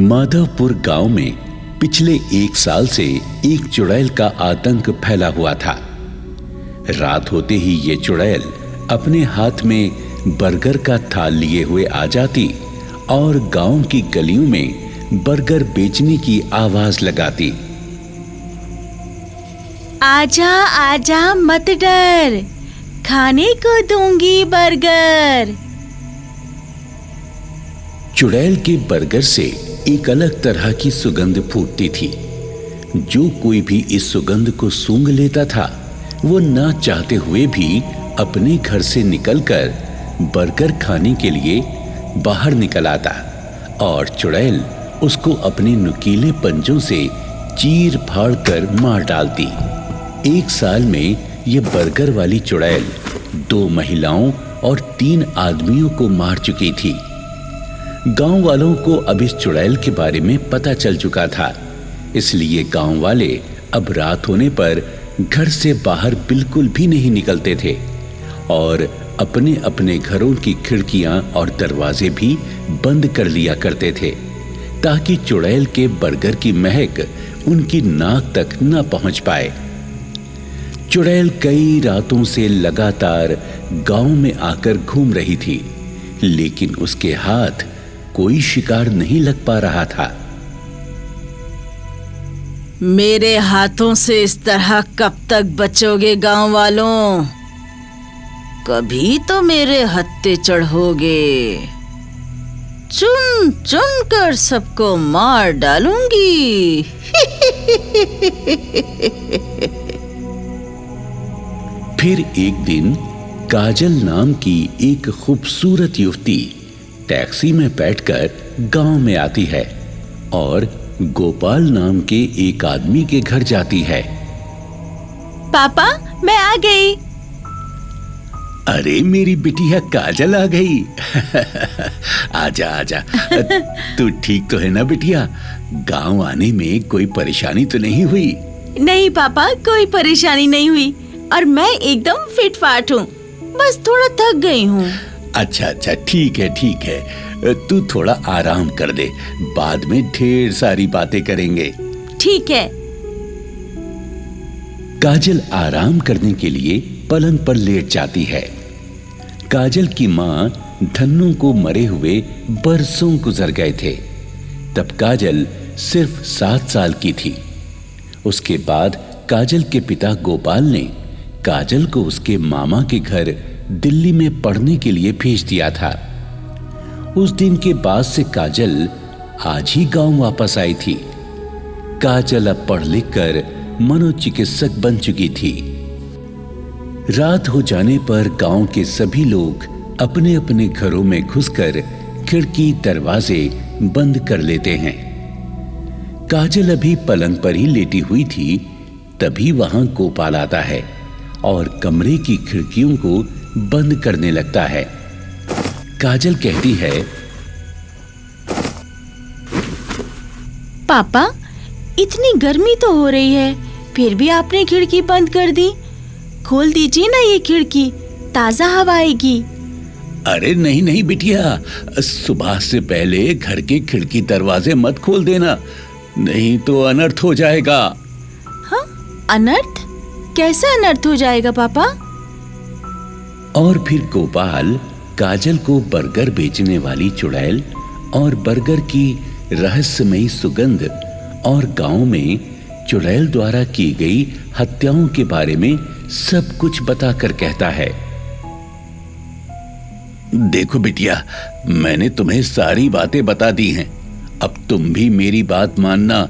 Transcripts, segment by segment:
माधवपुर गांव में पिछले 1 साल से एक चुड़ैल का आतंक फैला हुआ था। रात होते ही ये चुड़ैल अपने हाथ में बर्गर का थाल लिए हुए आ जाती और गांव की गलियों में बर्गर बेचने की आवाज लगाती। आजा आजा मत डर, खाने को दूंगी बर्गर। चुड़ैल के बर्गर से एक अलग तरह की सुगंध फूटती थी। जो कोई भी इस सुगंध को सूंघ लेता था वो ना चाहते हुए भी अपने घर से निकलकर बर्गर खाने के लिए बाहर निकल आता और चुड़ैल उसको अपने नुकीले पंजों से चीर फाड़ कर मार डालती। 1 साल में ये बर्गर वाली चुड़ैल 2 महिलाओं और 3 आदमियों को मार चुकी थी। गांव वालों को अब इस चुड़ैल के बारे में पता चल चुका था, इसलिए गांव वाले अब रात होने पर घर से बाहर बिल्कुल भी नहीं निकलते थे और अपने अपने घरों की खिड़कियां और दरवाजे भी बंद कर लिया करते थे ताकि चुड़ैल के बर्गर की महक उनकी नाक तक न पहुंच पाए। चुड़ैल कई रातों से लगातार गांव में आकर घूम रही थी, लेकिन उसके हाथ कोई शिकार नहीं लग पा रहा था। मेरे हाथों से इस तरह कब तक बचोगे गांव वालों? कभी तो मेरे हत्थे चढ़ोगे। चुन चुन कर सबको मार डालूंगी। फिर एक दिन काजल नाम की एक खूबसूरत युवती टैक्सी में बैठकर गांव में आती है और गोपाल नाम के एक आदमी के घर जाती है। पापा, मैं आ गई। अरे मेरी बिटिया काजल आ गई। आजा आजा। तू ठीक तो है ना बिटिया? गांव आने में कोई परेशानी तो नहीं हुई? नहीं पापा, कोई परेशानी नहीं हुई और मैं एकदम फिट फाट हूँ। बस थोड़ा थक गई हूँ। अच्छा, ठीक है। तू थोड़ा आराम कर दे, बाद में ढेर सारी बातें करेंगे। ठीक है। काजल आराम करने के लिए पलंग पर लेट जाती है। काजल की माँ धन्नू को मरे हुए बरसों गुजर गए थे। तब काजल सिर्फ 7 साल की थी। उसके बाद काजल के पिता गोपाल ने काजल को उसके मामा के घर दिल्ली में पढ़ने के लिए भेज दिया था। उस दिन के बाद से काजल आज ही गांव वापस आई थी। काजल अब पढ़ लिख कर मनोचिकित्सक बन चुकी थी। रात हो जाने पर गांव के सभी लोग अपने अपने घरों में घुसकर खिड़की दरवाजे बंद कर लेते हैं। काजल अभी पलंग पर ही लेटी हुई थी, तभी वहां गोपाल आता है और कमरे की खिड़कियों को बंद करने लगता है। काजल कहती है, पापा, इतनी गर्मी तो हो रही है, फिर भी आपने खिड़की बंद कर दी। खोल दीजिए ना ये खिड़की, ताजा हवा आएगी। अरे नहीं बिटिया, सुबह से पहले घर के खिड़की दरवाजे मत खोल देना, नहीं तो अनर्थ हो जाएगा। हाँ, अनर्थ? कैसे अनर्थ हो जाएगा पापा? और फिर गोपाल काजल को बर्गर बेचने वाली चुड़ैल और बर्गर की रहस्यमयी सुगंध और गांव में चुड़ैल द्वारा की गई हत्याओं के बारे में सब कुछ बताकर कहता है, देखो बिटिया, मैंने तुम्हें सारी बातें बता दी हैं। अब तुम भी मेरी बात मानना,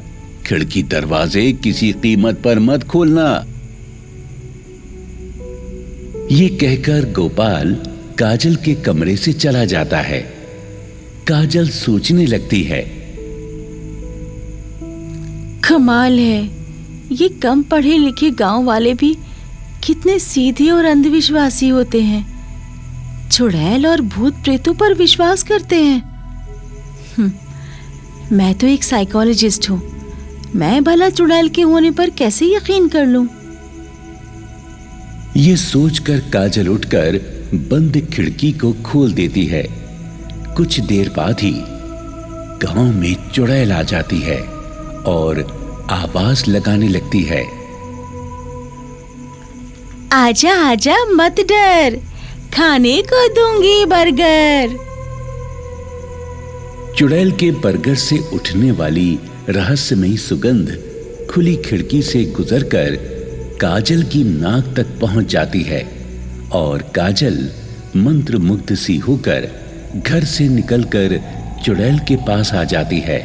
खिड़की दरवाजे किसी कीमत पर मत खोलना। ये कहकर गोपाल काजल के कमरे से चला जाता है। काजल सोचने लगती है, कमाल है, ये कम पढ़े लिखे गांव वाले भी कितने सीधे और अंधविश्वासी होते हैं। चुड़ैल और भूत प्रेतों पर विश्वास करते हैं। मैं तो एक साइकोलॉजिस्ट हूँ, मैं भला चुड़ैल के होने पर कैसे यकीन कर लूं? ये सोचकर काजल उठकर बंद खिड़की को खोल देती है। कुछ देर बाद ही गांव में चुड़ैल आ जाती है और आवाज लगाने लगती है, आजा आजा मत डर, खाने को दूंगी बर्गर। चुड़ैल के बर्गर से उठने वाली रहस्यमयी सुगंध खुली खिड़की से गुजरकर काजल की नाक तक पहुंच जाती है और काजल मंत्रमुग्ध सी होकर घर से निकलकर चुड़ैल के पास आ जाती है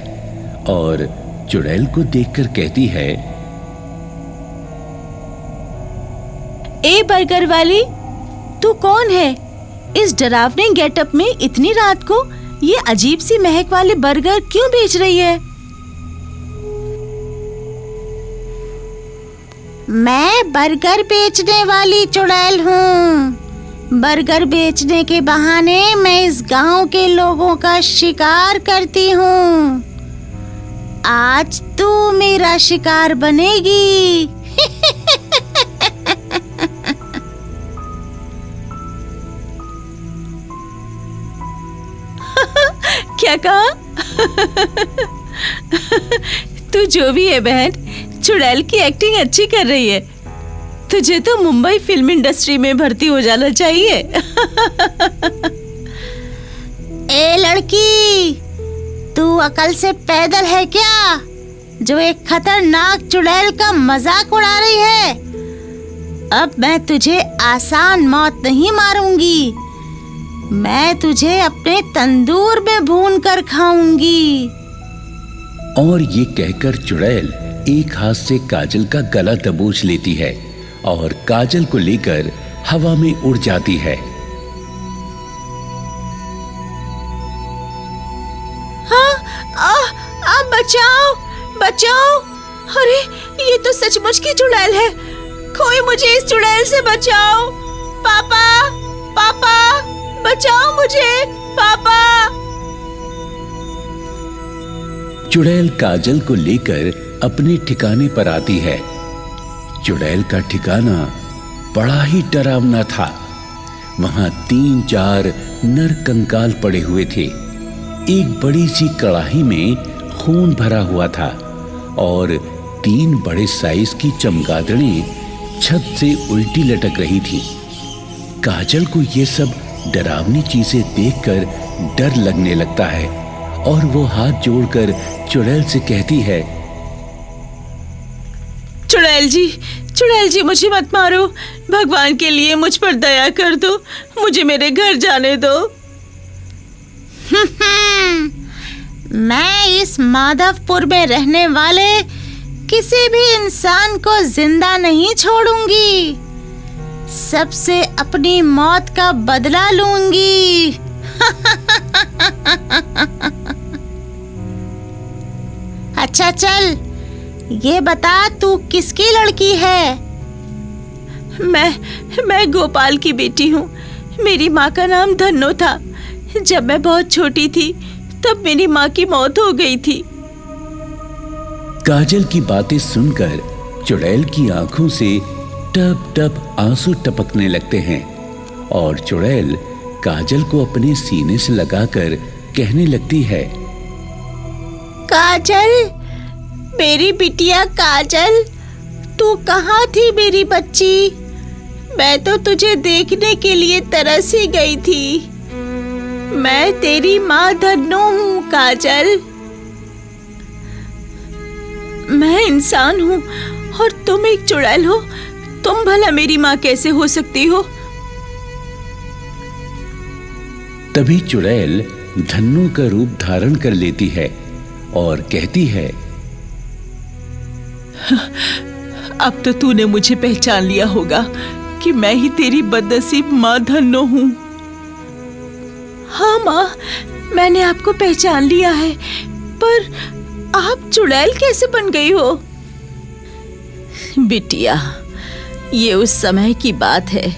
और चुड़ैल को देखकर कहती है, ए बर्गर वाली, तू कौन है? इस डरावने गेटअप में इतनी रात को ये अजीब सी महक वाले बर्गर क्यों बेच रही है? मैं बर्गर बेचने वाली चुड़ैल हूँ। बर्गर बेचने के बहाने मैं इस गांव के लोगों का शिकार करती हूँ। आज तू मेरा शिकार बनेगी। क्या कहा? तू जो भी है बहन, चुड़ैल की एक्टिंग अच्छी कर रही है। तुझे तो मुंबई फिल्म इंडस्ट्री में भर्ती हो जाना चाहिए। ए लड़की, तू अकल से पैदल है क्या, जो एक खतरनाक चुड़ैल का मजाक उड़ा रही है? अब मैं तुझे आसान मौत नहीं मारूंगी, मैं तुझे अपने तंदूर में भून कर खाऊंगी। और ये कहकर चुड़ैल एक हाथ से काजल का गला दबोच लेती है और काजल को लेकर हवा में उड़ जाती है। हाँ, बचाओ बचाओ! अरे ये तो सचमुच की चुड़ैल है। कोई मुझे इस चुड़ैल से बचाओ। पापा पापा, बचाओ मुझे पापा। चुड़ैल काजल को लेकर अपने ठिकाने पर आती है। चुड़ैल का ठिकाना बड़ा ही डरावना था। वहां 3-4 नर कंकाल पड़े हुए थे। एक बड़ी सी कड़ाही में खून भरा हुआ था और 3 बड़े साइज की चमगादड़ें छत से उल्टी लटक रही थी। काजल को ये सब डरावनी चीजें देखकर डर लगने लगता है और वो हाथ जोड़कर चुड़ैल से कहती है, चुड़ैल जी मुझे मत मारो। भगवान के लिए मुझ पर दया कर दो। मुझे मेरे घर जाने दो। मैं इस माधवपुर में रहने वाले किसी भी इंसान को जिंदा नहीं छोड़ूंगी। सबसे अपनी मौत का बदला लूंगी। अच्छा चल, ये बता तू किसकी लड़की है? मैं गोपाल की बेटी हूँ। मेरी माँ का नाम धन्नो था। जब मैं बहुत छोटी थी तब मेरी माँ की मौत हो गई थी। काजल की बातें सुनकर चुड़ैल की आंखों से टप टप आंसू टपकने लगते हैं और चुड़ैल काजल को अपने सीने से लगाकर कहने लगती है, काजल, मेरी बिटिया काजल, तू कहाँ थी मेरी बच्ची? मैं तो तुझे देखने के लिए तरस ही गई थी। मैं तेरी माँ धन्नो हूँ काजल। मैं इंसान हूँ और तुम एक चुड़ैल हो। तुम भला मेरी माँ कैसे हो सकती हो? तभी चुड़ैल धन्नो का रूप धारण कर लेती है और कहती है, अब तो तूने मुझे पहचान लिया होगा कि मैं ही तेरी बदनसीब माँ धन्नो हूँ। हाँ माँ, मैंने आपको पहचान लिया है, पर आप चुड़ैल कैसे बन गई हो? बिटिया, ये उस समय की बात है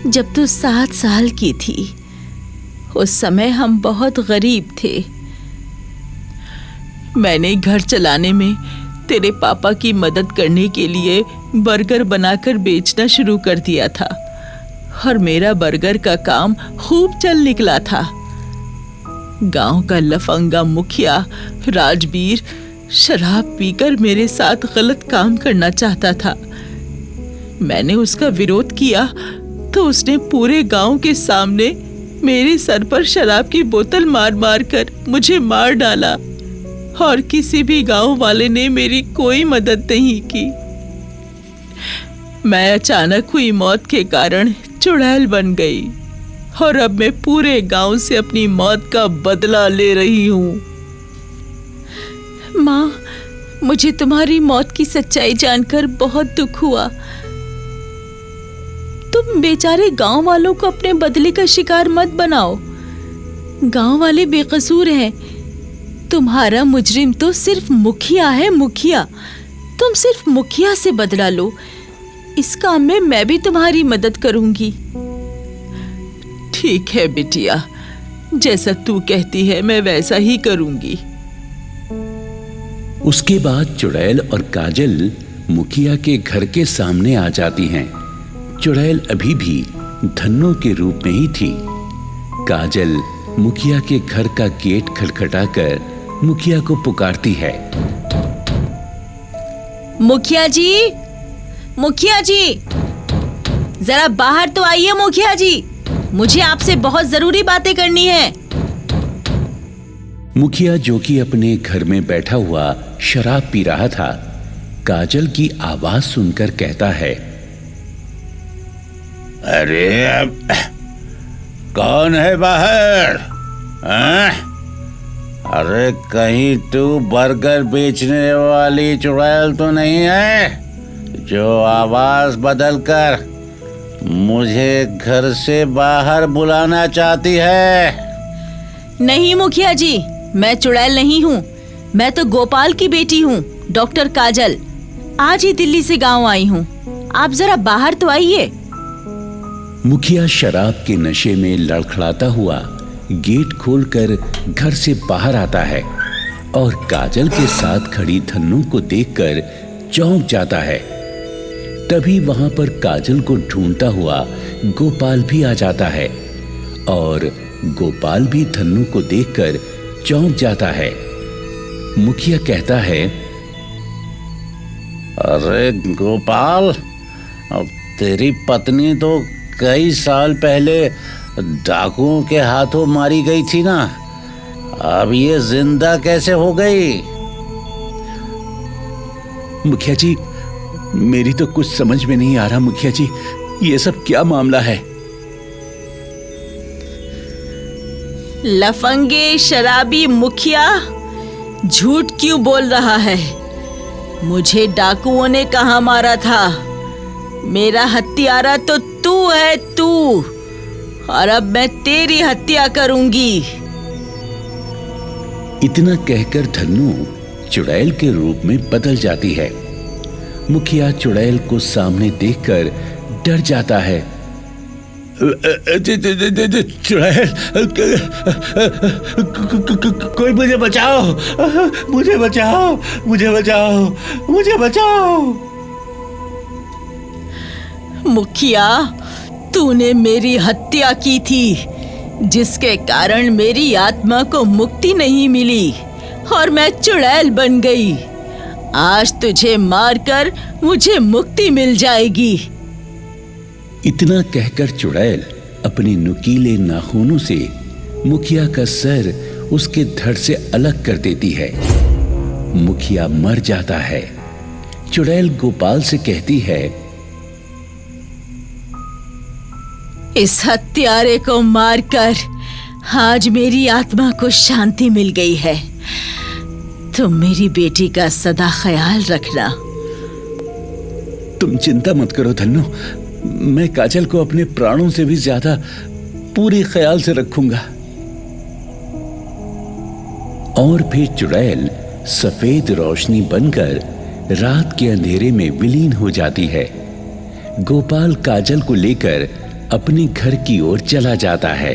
जब तू 7 साल की थी। उस समय हम बहुत गरीब थे। मैंने घर चलाने में तेरे पापा की मदद करने के लिए बर्गर बनाकर बेचना शुरू कर दिया था और मेरा बर्गर का काम खूब चल निकला था। गांव का लफंगा मुखिया राजवीर शराब पीकर मेरे साथ गलत काम करना चाहता था। मैंने उसका विरोध किया तो उसने पूरे गांव के सामने मेरे सर पर शराब की बोतल मार मार कर मुझे मार डाला और किसी भी गांव वाले ने मेरी कोई मदद नहीं की। मैं अचानक हुई मौत के कारण चुड़ैल बन गई और अब मैं पूरे गांव से अपनी मौत का बदला ले रही हूँ। माँ, मुझे तुम्हारी मौत की सच्चाई जानकर बहुत दुख हुआ। तुम बेचारे गांव वालों को अपने बदले का शिकार मत बनाओ। गांव वाले बेकसूर हैं। तुम्हारा मुजरिम तो सिर्फ मुखिया है, मुखिया। तुम सिर्फ मुखिया से बदला लो। इस काम में मैं भी तुम्हारी मदद करूंगी। ठीक है बिटिया, जैसा तू कहती है मैं वैसा ही करूंगी। उसके बाद चुड़ैल और काजल मुखिया के घर के सामने आ जाती हैं। चुड़ैल अभी भी धन्नो के रूप में ही थी। काजल मुखिया के घर का गेट खटखटाकर मुखिया को पुकारती है। मुखिया जी, मुखिया जी, जरा बाहर तो आइए मुखिया जी, मुझे आपसे बहुत जरूरी बातें करनी है। मुखिया, जो कि अपने घर में बैठा हुआ शराब पी रहा था, काजल की आवाज सुनकर कहता है, अरे कौन है बाहर? अरे कहीं तू बर्गर बेचने वाली चुड़ैल तो नहीं है जो आवाज बदलकर मुझे घर से बाहर बुलाना चाहती है? नहीं मुखिया जी, मैं चुड़ैल नहीं हूँ। मैं तो गोपाल की बेटी हूँ, डॉक्टर काजल। आज ही दिल्ली से गांव आई हूँ। आप जरा बाहर तो आइए। मुखिया शराब के नशे में लड़खड़ाता हुआ गेट खोलकर घर से बाहर आता है और काजल के साथ खड़ी धन्नो को देखकर चौंक जाता है। तभी वहां पर काजल को ढूंढता हुआ गोपाल भी आ जाता है और गोपाल भी धन्नो को देखकर चौंक जाता है। मुखिया कहता है, अरे गोपाल, अब तेरी पत्नी तो कई साल पहले डाकुओं के हाथों मारी गई थी ना, अब ये जिंदा कैसे हो गई? मुखिया जी, मेरी तो कुछ समझ में नहीं आ रहा। मुखिया जी, ये सब क्या मामला है? लफंगे शराबी मुखिया, झूठ क्यों बोल रहा है? मुझे डाकुओं ने कहाँ मारा था? मेरा हत्यारा तो तू है, तू। और अब मैं तेरी हत्या करूंगी। इतना कहकर धन्नो चुड़ैल के रूप में बदल जाती है। मुखिया चुड़ैल को सामने देखकर डर जाता है। चुड़ैल, कोई मुझे बचाओ, मुझे बचाओ, मुझे बचाओ, मुझे बचाओ। मुखिया, तूने मेरी हत्या की थी, जिसके कारण मेरी आत्मा को मुक्ति नहीं मिली और मैं चुड़ैल बन गई। आज तुझे मारकर मुझे मुक्ति मिल जाएगी। इतना कहकर चुड़ैल अपने नुकीले नाखूनों से मुखिया का सर उसके धड़ से अलग कर देती है। मुखिया मर जाता है। चुड़ैल गोपाल से कहती है, इस हत्यारे को मारकर आज मेरी आत्मा को शांति मिल गई है। तुम मेरी बेटी का सदा ख्याल रखना। तुम चिंता मत करो धन्नो, मैं काजल को अपने प्राणों से भी ज्यादा पूरी ख्याल से रखूंगा। और फिर चुड़ैल सफेद रोशनी बनकर रात के अंधेरे में विलीन हो जाती है। गोपाल काजल को लेकर अपने घर की ओर चला जाता है।